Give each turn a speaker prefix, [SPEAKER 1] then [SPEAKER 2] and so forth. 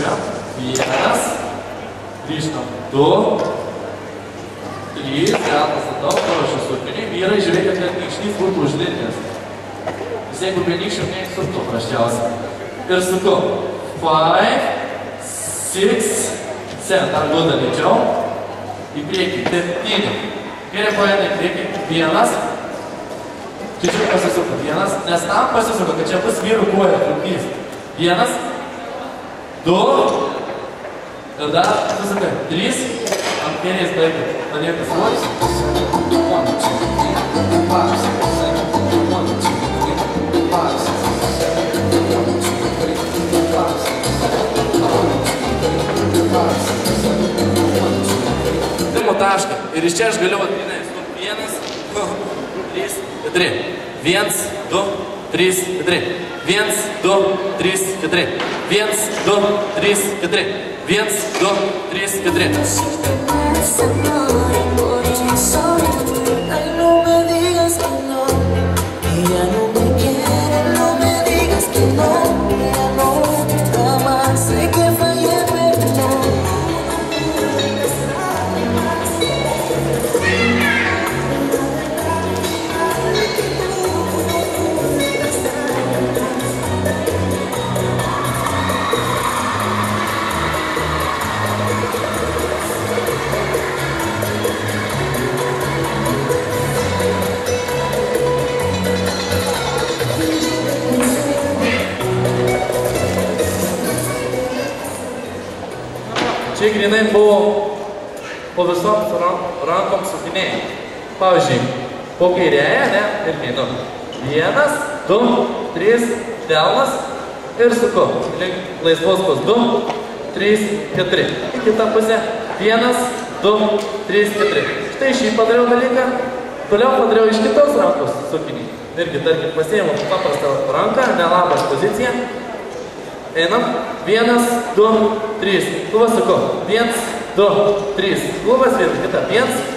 [SPEAKER 1] Sukiam. 1. Grįžtam. 2. 3. Delnas atgal. Parašau sukiniai. Vyrai, žiūrėkit, kad nykšnys būtų už linijos. Vis jeigu be nykščių neįsuktų praščiausiai. Ir suku. 5, 6, 7. Dar duoda lėčiau. Į priekį. 7. Kairė koja į priekį. 1. Čiūčiuk pasisuka. 1. Nes tam pasisuka, kad čia bus vyrų koja trukdys. 1. 2. Ir dar pasuka. 3. Ant kairės baigit. Padėkit svoris. 1, 2, 3, 4, 5, 6, 7, 1, 2, 3, 4, 5, 6, 7, 1, 2, 3, 4, 5, 6, 7, 1, 2, 3. Pirmo tašką. Ir iš čia aš galiu atrinai. 1, 2, 3, 4. 1, 2, 3, 4. 1, 2, 3, 4. 1, 2, 3, 4. 1, 2, 3, Čia grinai buvo po visoms rankom sukinėjai. Pavyzdžiui, po kairėje, ne, ir einu. 1, 2, 3, delnas ir suku. Link laisvos pus. 2, 3, 4. Į kitą pusę. 1, 2, 3, 4. Štai šį padariau dalyką. Toliau padariau iš kitos rankos sukinį. Irgi, tarkim, pasiėmu paprastą ranką, nelabas poziciją. Einam. 1, 2, 3. Klubas sakau. 1, 2, 3. Klubas vėl. Kita. 1,